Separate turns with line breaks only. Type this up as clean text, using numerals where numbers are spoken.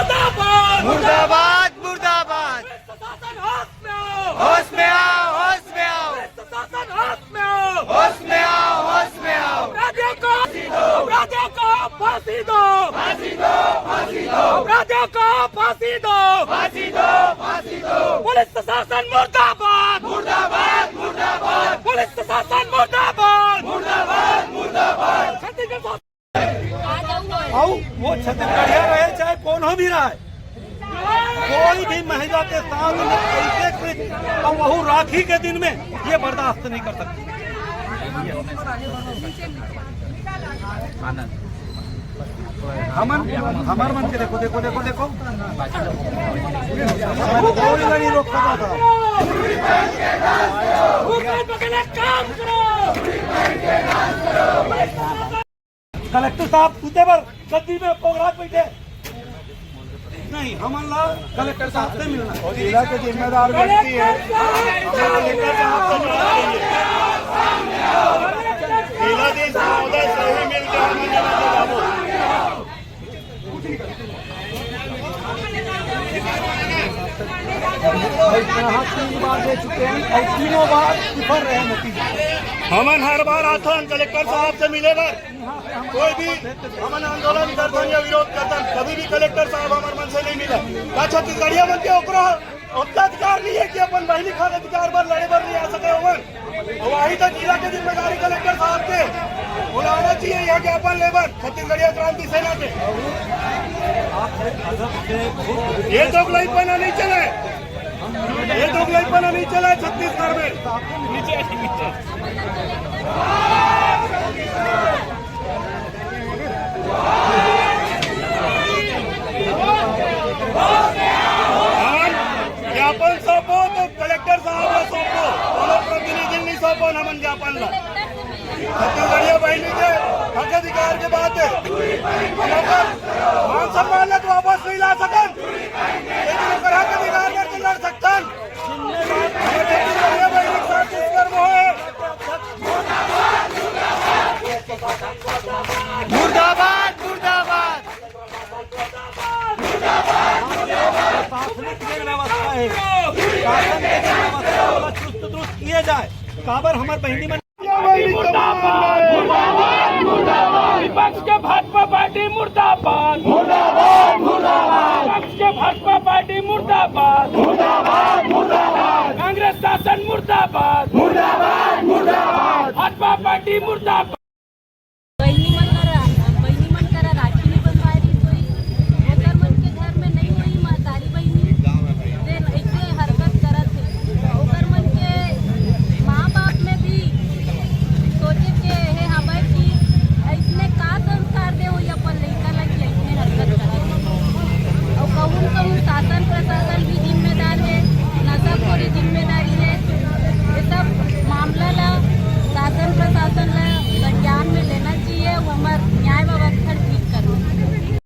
मुर्दाबाद
मुर्दाबाद मुर्दाबाद।
प्रशासन होश में आओ,
होश में आओ, होश में आओ,
प्रशासन होश में आओ,
होश में आओ, होश में आओ।
अपराधियों को फांसी दो,
फांसी दो, फांसी दो,
अपराधियों को फांसी दो,
फांसी दो, फांसी दो।
पुलिस प्रशासन मुर्दाबाद,
मुर्दाबाद मुर्दाबाद,
पुलिस प्रशासन मुर्दाबाद,
मुर्दाबाद मुर्दाबाद।
छत्तीसगढ़
आओ वो छत्तीसगढ़िया रहे चाहे कौन हो भी रहा है, कोई भी महिला के साथ में ऐसे कृत्य और वह राखी के दिन में ये बर्दाश्त नहीं कर सकती। हमार मन के देखो देखो देखो देखो कोई नहीं रोक सकता था।
काम करो,
कलेक्टर साहब सूते पर गद्दी में पोगरात बैठे नहीं, हमारा कलेक्टर साहब से मिलना जिला के जिम्मेदार व्यक्ति है। कलेक्टर साहब से मिलना जिला देश महोदय सही मिल के तीन बार दे चुके हैं और तीनों बार विफल रहे नतीजे।
हमन हर बार आथन कलेक्टर साहब से मिलेगा, कोई भी हमन आंदोलन करतन या विरोध करतन, कभी भी कलेक्टर साहब हमारे मन से नहीं मिला। का छत्तीसगढ़िया मन के ओकरो अधिकार नहीं है कि अपन बहनी खान अधिकार पर लड़े बर नहीं आ सके होवन। वही तो जिला के जिम्मेदारी कलेक्टर साहब के बुलाना चाहिए यहाँ के अपन लेबर छत्तीसगढ़िया क्रांति सेना के। ये दोगलाईपना नहीं चले, ये दोगलाईपना नहीं चला छत्तीसगढ़ में। ज्ञापन सौंपो तो कलेक्टर साहब ने सौंपो, दोनों प्रतिनिधि नहीं सौंपो हमन ज्ञापन ला। छत्तीसगढ़िया बहनी के हक अधिकार के बात है, मान सम्मान तो वापस नहीं ला सकन, लेकिन अगर हक अधिकार में तो लड़ सकतन। छत्तीसगढ़िया बहनी के साथ दुष्कर्म होए,
मुर्दाबाद मुर्दाबाद।
प्रशासनिक जो व्यवस्था है, शासन के जो व्यवस्था होगा चुस्त दुरुस्त किए जाए। काबर हमारे बहनी मन
मुर्दाबाद, मुर्दाबाद, मुर्दाबाद, विपक्ष के भाजपा पार्टी मुर्दाबाद, मुर्दाबाद।